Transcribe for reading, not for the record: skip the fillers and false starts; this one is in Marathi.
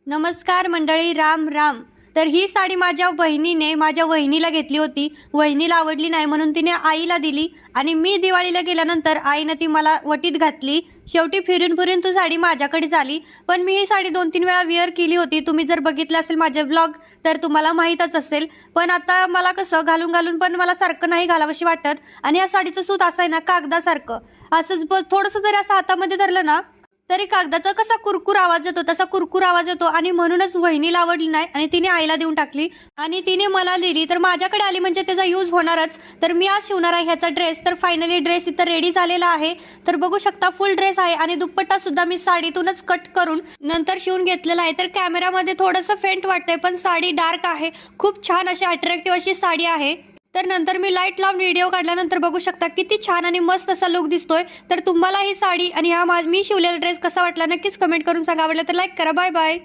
नमस्कार मंडळी, राम राम. तर ही साडी माझ्या वहिनीला घेतली होती. वहिनीला आवडली नाही म्हणून तिने आईला दिली आणि मी दिवाळीला गेल्यानंतर आईने ती मला वटीत घातली. शेवटी फिरून फिरून ती साडी माझ्याकडेच आली. पण मी ही साडी 2-3 वेळा वेअर केली होती. तुम्ही जर बघितलं असेल माझे व्लॉग तर तुम्हाला माहीतच असेल. पण आता मला कसं घालून घालून पण मला सारखं नाही घालावंशी वाटत. आणि या साडीचं सूत असं आहे ना, कागदासारखं असंच थोडंसं जरी असं हातामध्ये धरलं ना तरी कागदाचा कसा कुरकुर आवाज येतो तसा कुरकुर आवाज येतो. आणि म्हणूनच वहिनीला आवडली नाही आणि तिने आईला देऊन टाकली आणि तिने मला दिली. तर माझ्याकडे आली म्हणजे त्याचा यूज होणारच. तर मी आज शिवणार आहे ह्याचा ड्रेस. तर फायनली ड्रेस इथं रेडी झालेला आहे. तर बघू शकता फुल ड्रेस आहे आणि दुपट्टा सुद्धा मी साडीतूनच कट करून नंतर शिवून घेतलेला आहे. तर कॅमेरामध्ये थोडंसं फेंट वाटतंय पण साडी डार्क आहे. खूप छान अशी अट्रॅक्टिव्ह अशी साडी आहे. तर नंतर मी लाईट लावून व्हिडिओ काढल्यानंतर बघू शकता किती छान आणि मस्त असा लुक दिसतोय. तर तुम्हाला ही साडी आणि हा मी शिवलेला ड्रेस कसा वाटला नक्कीच कमेंट करून सांगा. आवडला तर लाईक करा. Bye bye.